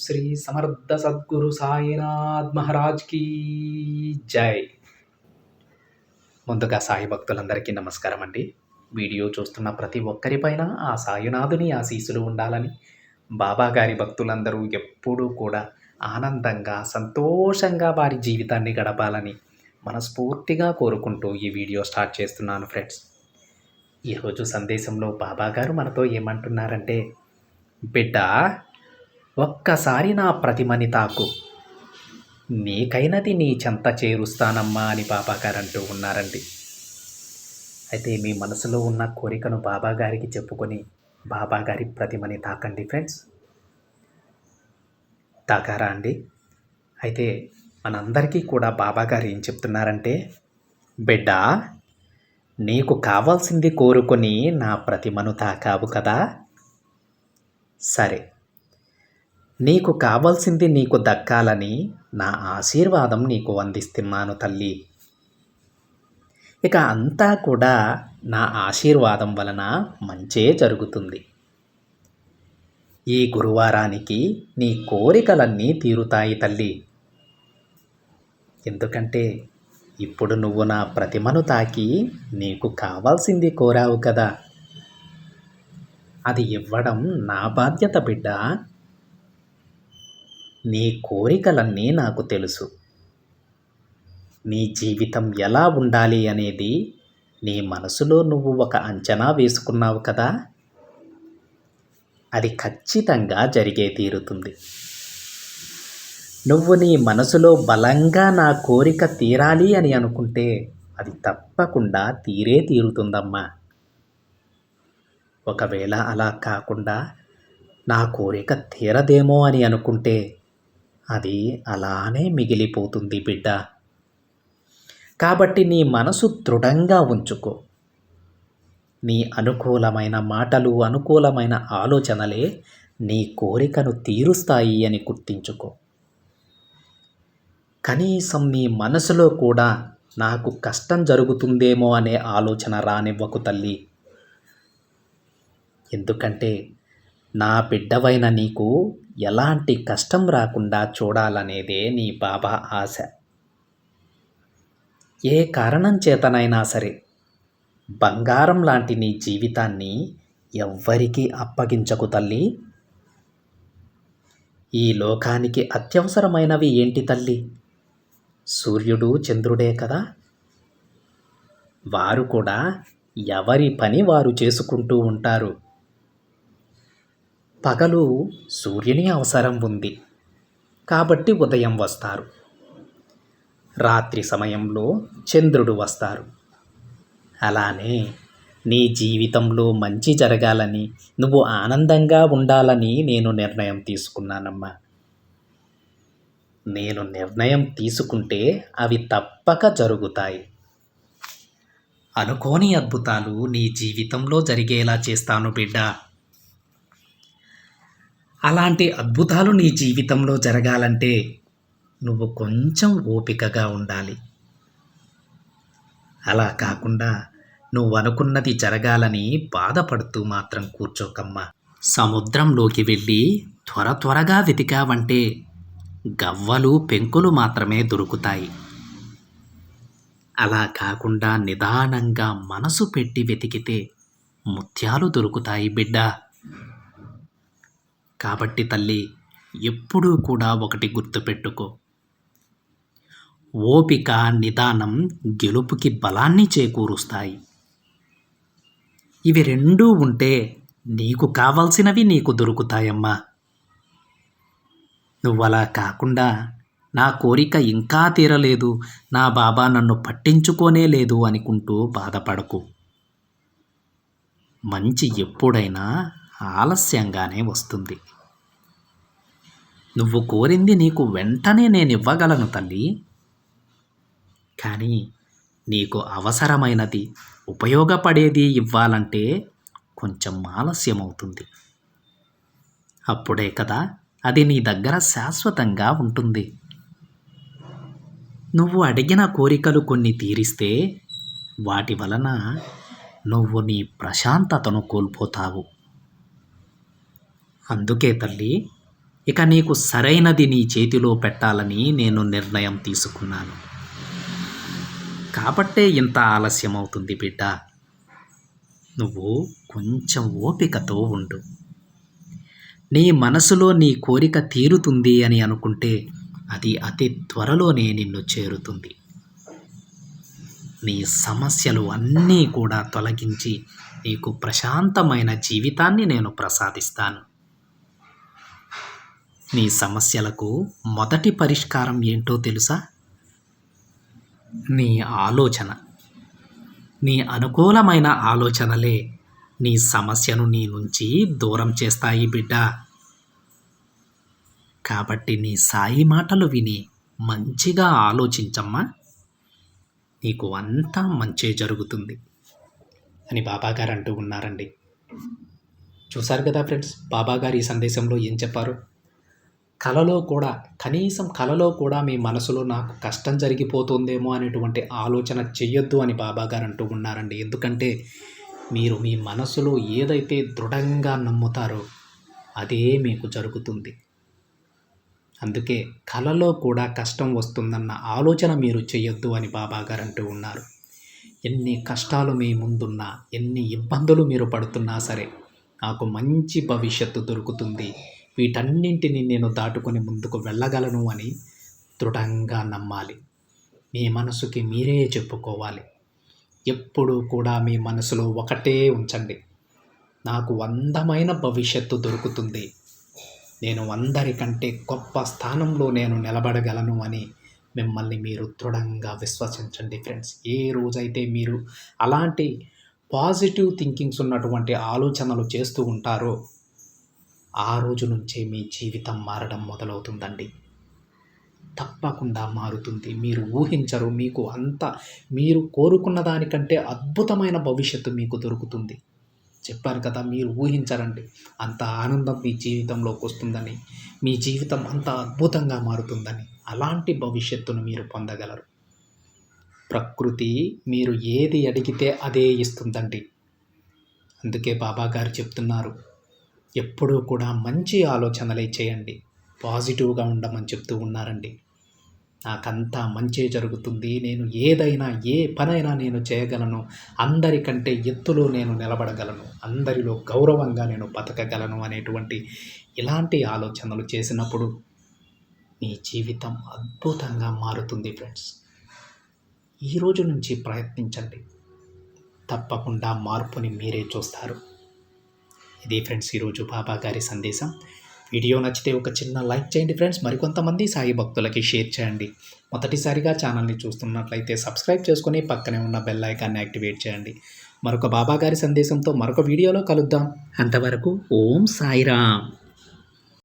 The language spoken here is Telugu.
శ్రీ సమర్థ సద్గురు సాయినాథ్ మహారాజ్ కీ జై. ముందుగా సాయి భక్తులందరికీ నమస్కారం అండి. వీడియో చూస్తున్న ప్రతి ఒక్కరిపైన ఆ సాయినాథుని ఆశీస్సులు ఉండాలని, బాబా గారి భక్తులందరూ ఎప్పుడూ కూడా ఆనందంగా సంతోషంగా వారి జీవితాన్ని గడపాలని మనస్ఫూర్తిగా కోరుకుంటూ ఈ వీడియో స్టార్ట్ చేస్తున్నాను ఫ్రెండ్స్. ఈరోజు సందేశంలో బాబా గారు మనతో ఏమంటున్నారంటే, బిడ్డ, ఒక్కసారి నా ప్రతిమని తాకు, నీకైనది నీ చెంత చేరుస్తానమ్మా అని బాబాగారు అంటూ ఉన్నారండి. అయితే మీ మనసులో ఉన్న కోరికను బాబాగారికి చెప్పుకొని బాబాగారి ప్రతిమని తాకండి ఫ్రెండ్స్. తాకారా అండి? అయితే మనందరికీ కూడా బాబాగారు ఏం చెప్తున్నారంటే, బిడ్డ, నీకు కావాల్సింది కోరుకొని నా ప్రతిమను తాకావు కదా, సరే, నీకు కావాల్సింది నీకు దక్కాలని నా ఆశీర్వాదం నీకు అందిస్తున్నాను తల్లి. ఇక అంతా కూడా నా ఆశీర్వాదం వలన మంచే జరుగుతుంది. ఈ గురువారానికి నీ కోరికలన్నీ తీరుతాయి తల్లి. ఎందుకంటే ఇప్పుడు నువ్వు నా ప్రతిమను తాకి నీకు కావాల్సింది కోరావు కదా, అది ఇవ్వడం నా బాధ్యత బిడ్డ. నీ కోరికలన్నీ నాకు తెలుసు. నీ జీవితం ఎలా ఉండాలి అనేది నీ మనసులో నువ్వు ఒక అంచనా వేసుకున్నావు కదా, అది ఖచ్చితంగా జరిగే తీరుతుంది. నువ్వు నీ మనసులో బలంగా నా కోరిక తీరాలి అని అనుకుంటే అది తప్పకుండా తీరుతుందమ్మా. ఒకవేళ అలా కాకుండా నా కోరిక తీరదేమో అని అనుకుంటే అది అలానే మిగిలిపోతుంది బిడ్డ. కాబట్టి నీ మనసు దృఢంగా ఉంచుకో. నీ అనుకూలమైన మాటలు, అనుకూలమైన ఆలోచనలే నీ కోరికను తీరుస్తాయి అని గుర్తించుకో. కనీసం నీ మనసులో కూడా నాకు కష్టం జరుగుతుందేమో అనే ఆలోచన రానివ్వకు తల్లి. ఎందుకంటే నా బిడ్డవైన నీకు ఎలాంటి కష్టం రాకుండా చూడాలనేదే నీ బాబా ఆశ. ఏ కారణం చేతనైనా సరే బంగారం లాంటి నీ జీవితాన్ని ఎవ్వరికీ అప్పగించకు తల్లి. ఈ లోకానికి అత్యవసరమైనవి ఏంటి తల్లి? సూర్యుడు, చంద్రుడే కదా. వారు కూడా ఎవరి పని వారు చేసుకుంటూ ఉంటారు. పగలు సూర్యుని అవసరం ఉంది కాబట్టి ఉదయం వస్తారు, రాత్రి సమయంలో చంద్రుడు వస్తారు. అలానే నీ జీవితంలో మంచి జరగాలని, నువ్వు ఆనందంగా ఉండాలని నేను నిర్ణయం తీసుకున్నానమ్మా. నేను నిర్ణయం తీసుకుంటే అవి తప్పక జరుగుతాయి. అనుకోని అద్భుతాలు నీ జీవితంలో జరిగేలా చేస్తాను బిడ్డ. అలాంటి అద్భుతాలు నీ జీవితంలో జరగాలంటే నువ్వు కొంచెం ఓపికగా ఉండాలి. అలా కాకుండా నువ్వు అనుకున్నది జరగాలని బాధపడుతూ మాత్రం కూర్చోకమ్మా. సముద్రంలోకి వెళ్ళి త్వరగా వెతికావంటే గవ్వలు, పెంకులు మాత్రమే దొరుకుతాయి. అలా కాకుండా నిదానంగా మనసు పెట్టి వెతికితే ముత్యాలు దొరుకుతాయి బిడ్డ. కాబట్టి తల్లి, ఎప్పుడూ కూడా ఒకటి గుర్తుపెట్టుకో, ఓపిక, నిదానం గెలుపుకి బలాన్ని చేకూరుస్తాయి. ఇవి రెండూ ఉంటే నీకు కావాల్సినవి నీకు దొరుకుతాయమ్మా. నువ్వలా కాకుండా నా కోరిక ఇంకా తీరలేదు, నా బాబా నన్ను పట్టించుకోనే లేదు అనుకుంటూ బాధపడకు. మంచి ఎప్పుడైనా ఆలస్యంగానే వస్తుంది. నువ్వు కోరింది నీకు వెంటనే నేను ఇవ్వగలను తల్లి. కానీ నీకు అవసరమైనది, ఉపయోగపడేది ఇవ్వాలంటే కొంచెం ఆలస్యం అవుతుంది. అప్పుడే కదా అది నీ దగ్గర శాశ్వతంగా ఉంటుంది. నువ్వు అడిగిన కోరికలు కొన్ని తీరిస్తే వాటి వలన నువ్వు నీ ప్రశాంతతను కోల్పోతావు. అందుకే తల్లి, ఇక నీకు సరైనది నీ చేతిలో పెట్టాలని నేను నిర్ణయం తీసుకున్నాను. కాబట్టే ఇంత ఆలస్యం అవుతుంది బిడ్డ. నువ్వు కొంచెం ఓపికతో ఉండు. నీ మనసులో నీ కోరిక తీరుతుంది అని అనుకుంటే అది అతి త్వరలోనే నిన్ను చేరుతుంది. నీ సమస్యలు అన్నీ కూడా తొలగించి నీకు ప్రశాంతమైన జీవితాన్ని నేను ప్రసాదిస్తాను. నీ సమస్యలకు మొదటి పరిష్కారం ఏంటో తెలుసా? నీ ఆలోచన. నీ అనుకూలమైన ఆలోచనలే నీ సమస్యను నీ నుంచి దూరం చేస్తాయి బిడ్డ. కాబట్టి నీ సాయి మాటలు విని మంచిగా ఆలోచించమ్మా. నీకు అంతా మంచే జరుగుతుంది అని బాబాగారు అంటూ ఉన్నారండి. చూశారు కదా ఫ్రెండ్స్, బాబాగారు ఈ సందేశంలో ఏం చెప్పారు? కనీసం కలలో కూడా మీ మనసులో నాకు కష్టం జరిగిపోతుందేమో అనేటువంటి ఆలోచన చెయ్యొద్దు అని బాబాగారు అంటూ ఉన్నారండి. ఎందుకంటే మీరు మీ మనసులో ఏదైతే దృఢంగా నమ్ముతారో అదే మీకు జరుగుతుంది. అందుకే కలలో కూడా కష్టం వస్తుందన్న ఆలోచన మీరు చెయ్యొద్దు అని బాబాగారు అంటూ ఉన్నారు. ఎన్ని కష్టాలు మీ ముందున్నా, ఎన్ని ఇబ్బందులు మీరు పడుతున్నా సరే నాకు మంచి భవిష్యత్తు దొరుకుతుంది, వీటన్నింటినీ నేను దాటుకొని ముందుకు వెళ్ళగలను అని దృఢంగా నమ్మాలి. మీ మనసుకి మీరే చెప్పుకోవాలి. ఎప్పుడూ కూడా మీ మనసులో ఒకటే ఉంచండి, నాకు అందమైన భవిష్యత్తు దొరుకుతుంది, నేను అందరికంటే గొప్ప స్థానంలో నేను నిలబడగలను అని మిమ్మల్ని మీరు దృఢంగా విశ్వసించండి ఫ్రెండ్స్. ఏ రోజైతే మీరు అలాంటి పాజిటివ్ థింకింగ్స్ ఉన్నటువంటి ఆలోచనలు చేస్తూ ఉంటారో ఆ రోజు నుంచే మీ జీవితం మారడం మొదలవుతుందండి. తప్పకుండా మారుతుంది. మీరు ఊహించరు, మీరు కోరుకున్న దానికంటే అద్భుతమైన భవిష్యత్తు మీకు దొరుకుతుంది. చెప్పాను కదా, మీరు ఊహించరండి అంత ఆనందం మీ జీవితంలోకి వస్తుందని, మీ జీవితం అంత అద్భుతంగా మారుతుందని. అలాంటి భవిష్యత్తును మీరు పొందగలరు. ప్రకృతి మీరు ఏది అడిగితే అదే ఇస్తుందండి. అందుకే బాబాగారు చెప్తున్నారు, ఎప్పుడూ కూడా మంచి ఆలోచనలే చేయండి, పాజిటివ్గా ఉండమని చెప్తూ ఉన్నారండి. నాకంతా మంచే జరుగుతుంది, నేను ఏదైనా ఏ పనైనా నేను చేయగలను, అందరికంటే ఎత్తులో నేను నిలబడగలను, అందరిలో గౌరవంగా నేను బతకగలను అనేటువంటి ఇలాంటి ఆలోచనలు చేసినప్పుడు మీ జీవితం అద్భుతంగా మారుతుంది ఫ్రెండ్స్. ఈరోజు నుంచి ప్రయత్నించండి, తప్పకుండా మార్పుని మీరే చూస్తారు. ఇది ఫ్రెండ్స్ ఈరోజు బాబాగారి సందేశం. వీడియో నచ్చితే ఒక చిన్న లైక్ చేయండి ఫ్రెండ్స్. మరికొంతమంది సాయి భక్తులకి షేర్ చేయండి. మొదటిసారిగా ఛానల్ని చూస్తున్నట్లయితే సబ్స్క్రైబ్ చేసుకొని పక్కనే ఉన్న బెల్ ఐకాన్ని యాక్టివేట్ చేయండి. మరొక బాబాగారి సందేశంతో మరొక వీడియోలో కలుద్దాం. అంతవరకు ఓం సాయిరామ్.